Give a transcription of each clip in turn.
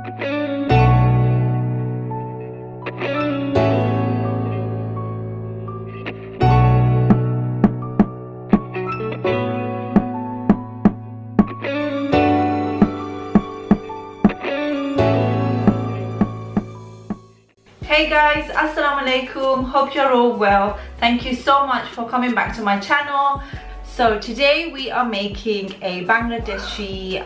Hey guys, assalamu alaikum, hope you're all well. Thank you so much for coming back to my channel. So today we are making a Bangladeshi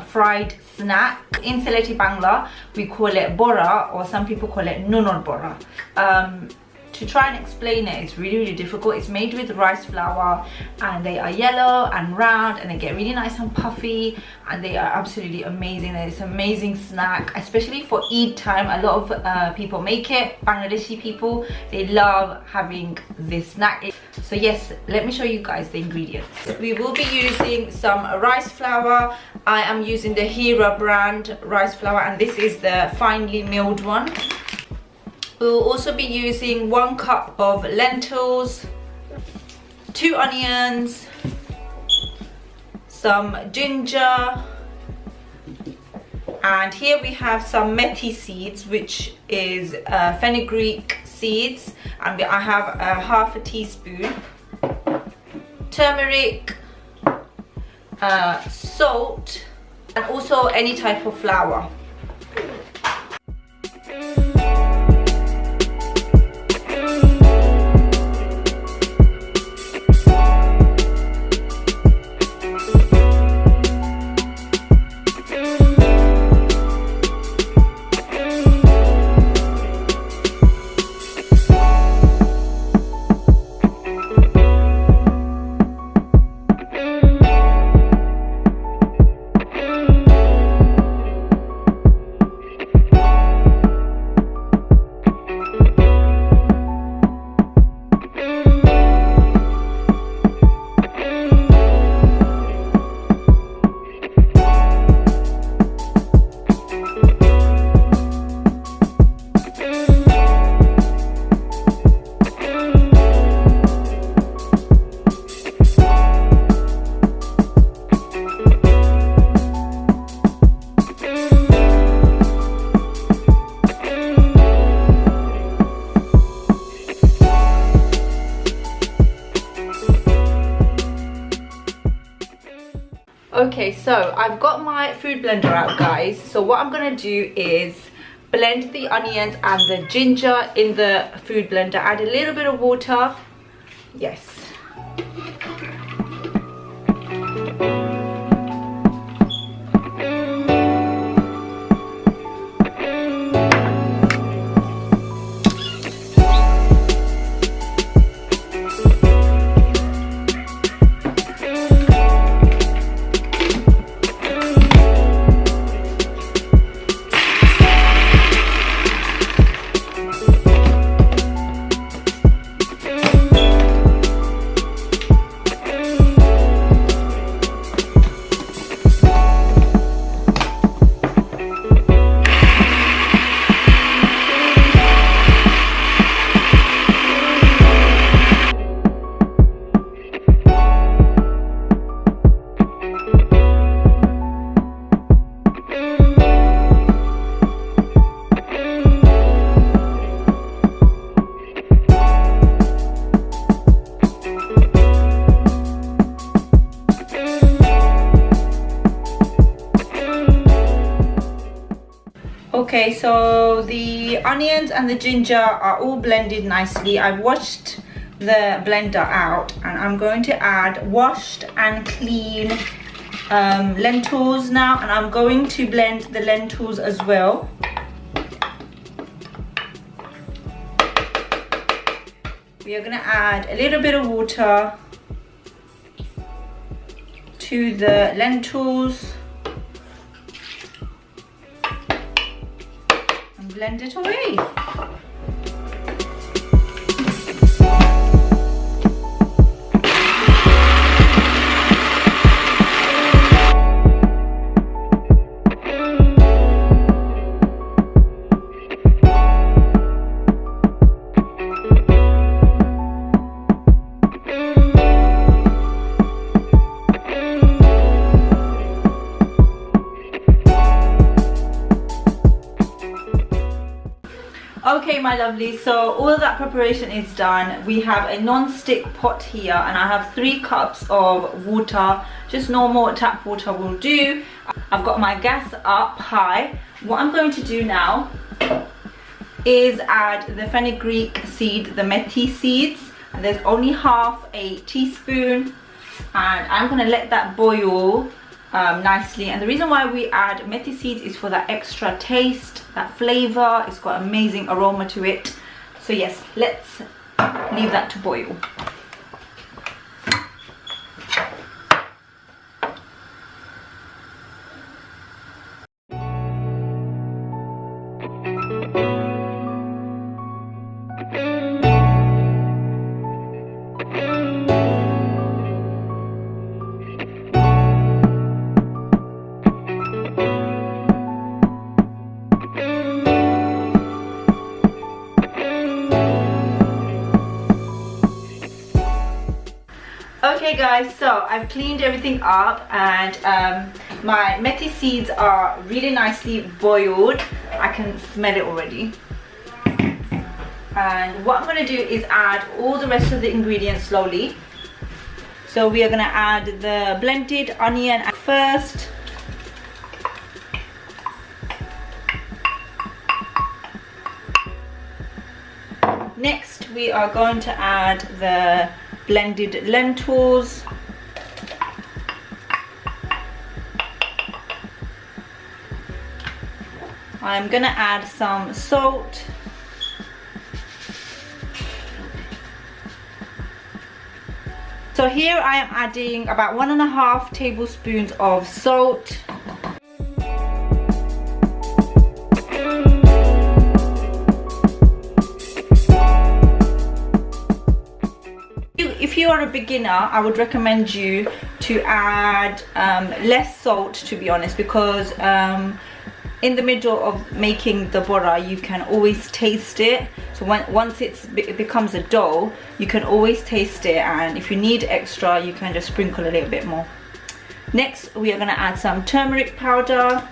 fried snack. In Sylheti Bangla we call it Bora, or some people call it Nunor Bora. To try and explain it, it's really difficult. It's made with rice flour and they are yellow and round and they get really nice and puffy and they are absolutely amazing. It's an amazing snack, especially for Eid time. A lot of people make it. Bangladeshi people, they love having this snack. So yes, let me show you guys the ingredients. We will be using some rice flour. I am using the Hera brand rice flour and this is the finely milled one. We'll also be using 1 cup of lentils, 2 onions, some ginger, and here we have some methi seeds, which is fenugreek seeds, and I have half a teaspoon, turmeric, salt, and also any type of flour. Okay, so I've got my food blender out, guys. So what I'm gonna do is blend the onions and the ginger in the food blender. Add a little bit of water. Yes. Okay, so the onions and the ginger are all blended nicely. I've washed the blender out and I'm going to add washed and clean lentils now, and I'm going to blend the lentils as well. We are going to add a little bit of water to the lentils. Blend it away. Okay, my lovely, so all of that preparation is done. We have a non-stick pot here and I have 3 cups of water. Just normal tap water will do. I've got my gas up high. What I'm going to do now is add the fenugreek seed, the methi seeds, and there's only half a teaspoon, and I'm going to let that boil nicely. And the reason why we add methi seeds is for that extra taste, that flavor. It's got amazing aroma to it. So yes, let's leave that to boil. Okay guys, so I've cleaned everything up and my methi seeds are really nicely boiled. I can smell it already. And what I'm going to do is add all the rest of the ingredients slowly. So we are going to add the blended onion first. Next we are going to add the blended lentils. I'm gonna add some salt. So here I am adding about 1.5 tablespoons of salt. If you are a beginner, I would recommend you to add less salt, to be honest, because in the middle of making the bora you can always taste it. So once it becomes a dough, you can always taste it, and if you need extra you can just sprinkle a little bit more. Next we are going to add some turmeric powder.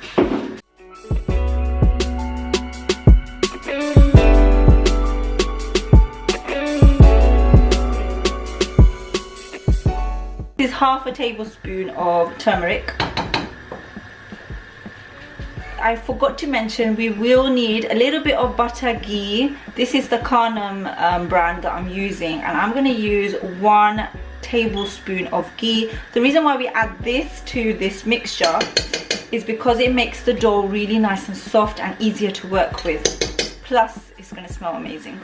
This is half a tablespoon of turmeric. I forgot to mention we will need a little bit of butter ghee. This is the Carnum brand that I'm using, and I'm going to use 1 tablespoon of ghee. The reason why we add this to this mixture is because it makes the dough really nice and soft and easier to work with. Plus it's going to smell amazing.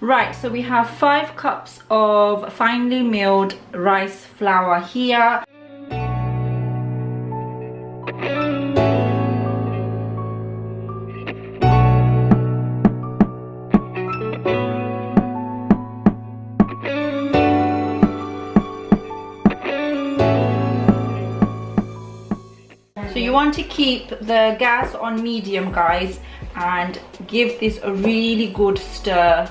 Right, so we have 5 cups of finely milled rice flour here. So you want to keep the gas on medium, guys, and give this a really good stir.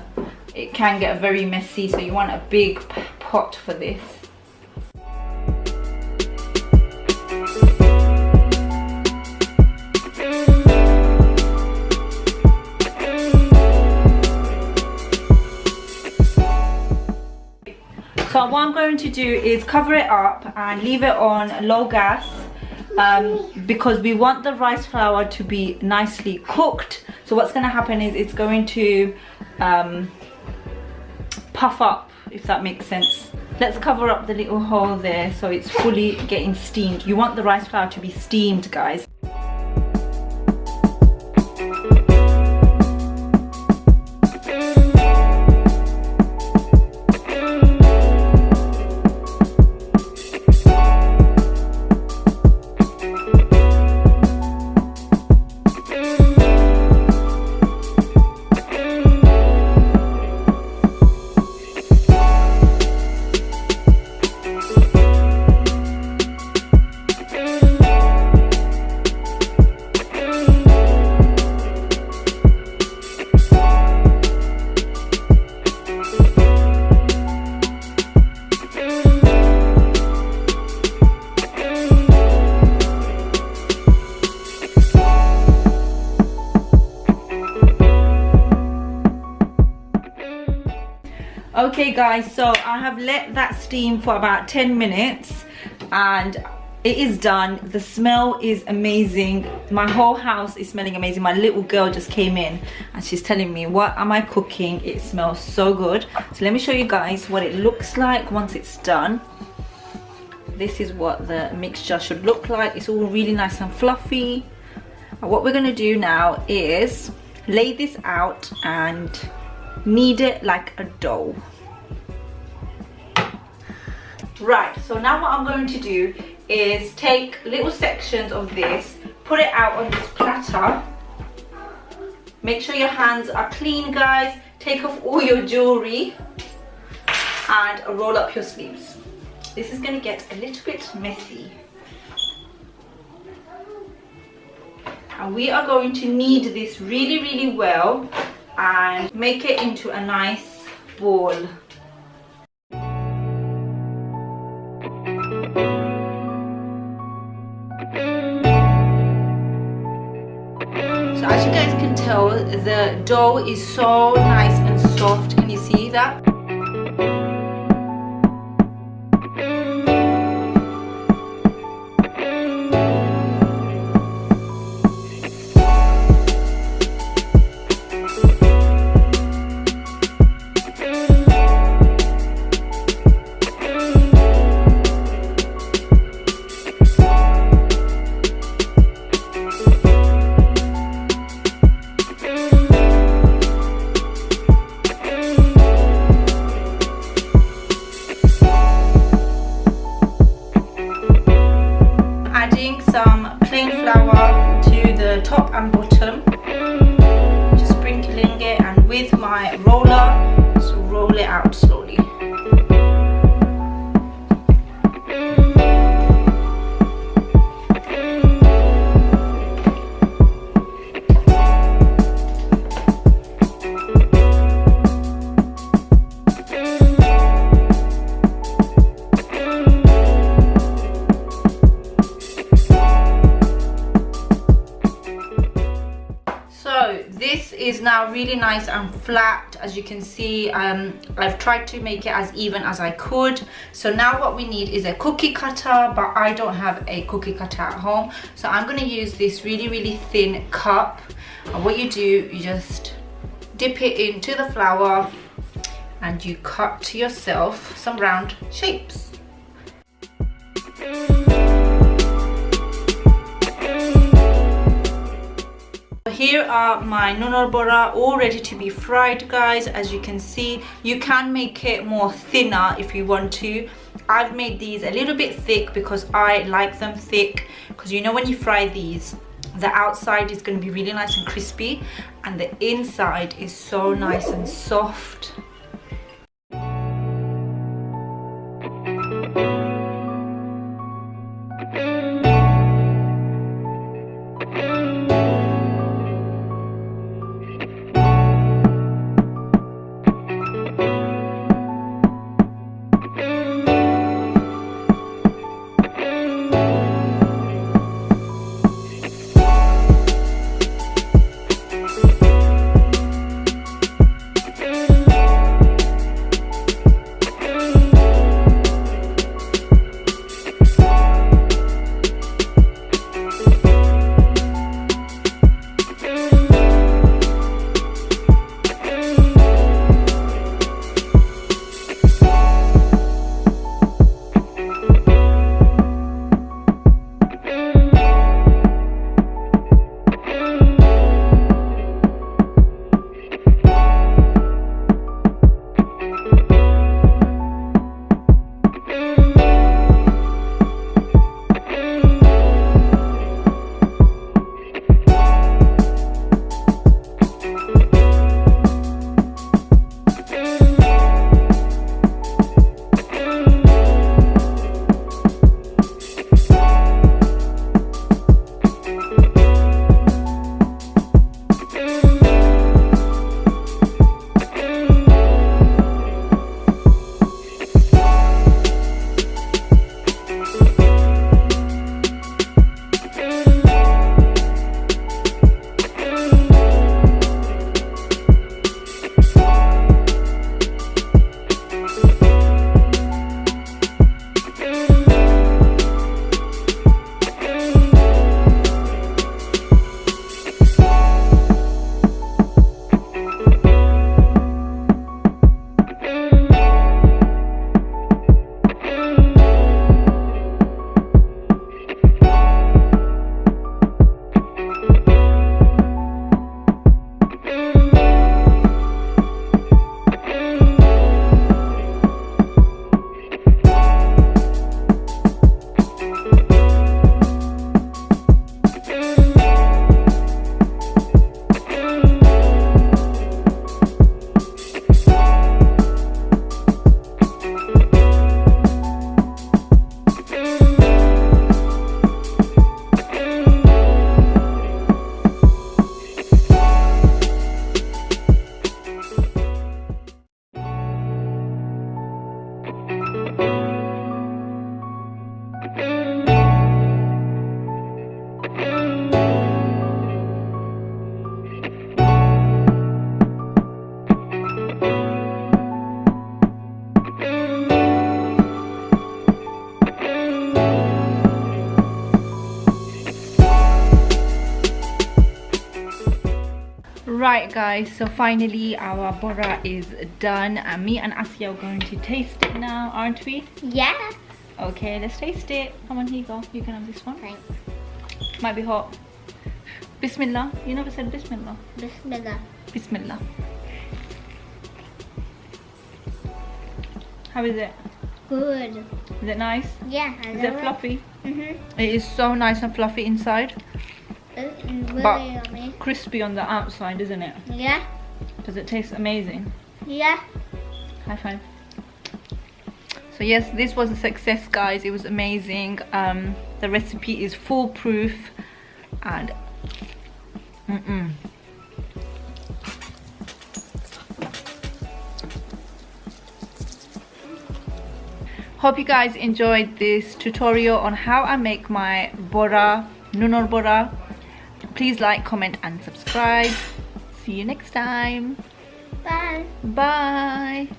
It can get very messy, so you want a big pot for this. So what I'm going to do is cover it up and leave it on low gas, because we want the rice flour to be nicely cooked. So what's going to happen is it's going to puff up, if that makes sense. Let's cover up the little hole there so it's fully getting steamed. You want the rice flour to be steamed, guys. Okay guys, so I have let that steam for about 10 minutes and it is done. The smell is amazing. My whole house is smelling amazing. My little girl just came in and she's telling me, what am I cooking? It smells so good. So let me show you guys what it looks like once it's done. This is what the mixture should look like. It's all really nice and fluffy. And what we're going to do now is lay this out and knead it like a dough. Right, so now what I'm going to do is take little sections of this, put it out on this platter. Make sure your hands are clean, guys. Take off all your jewelry and roll up your sleeves. This is going to get a little bit messy. And we are going to knead this really, really well and make it into a nice ball. So as you guys can tell, the dough is so nice and soft. Can you see that? Some plain flour to the top and bottom, just sprinkling it, and with my roller just roll it out slowly. This is now really nice and flat. As you can see, I've tried to make it as even as I could. So now what we need is a cookie cutter, but I don't have a cookie cutter at home, so I'm going to use this really, really thin cup. And what you do, you just dip it into the flour and you cut yourself some round shapes. Here are my Nunor Bora all ready to be fried, guys. As you can see, you can make it more thinner if you want to. I've made these a little bit thick because I like them thick, because you know when you fry these, the outside is going to be really nice and crispy and the inside is so nice and soft. Right guys, so finally our bora is done and me and Asya are going to taste it now, aren't we? Yeah. Okay, let's taste it. Come on, here you go. You can have this one. Thanks. Might be hot. Bismillah. You never said Bismillah. Bismillah. Bismillah. How is it? Good. Is it nice? Yeah. Is it fluffy? It is so nice and fluffy inside. really but yummy. Crispy on the outside, isn't it? Yeah. Does it taste amazing? Yeah. High five. So yes, this was a success guys. It was amazing. The recipe is foolproof and hope you guys enjoyed this tutorial on how I make my bora, Nunor Bora. Please like, comment and subscribe. See you next time. Bye. Bye.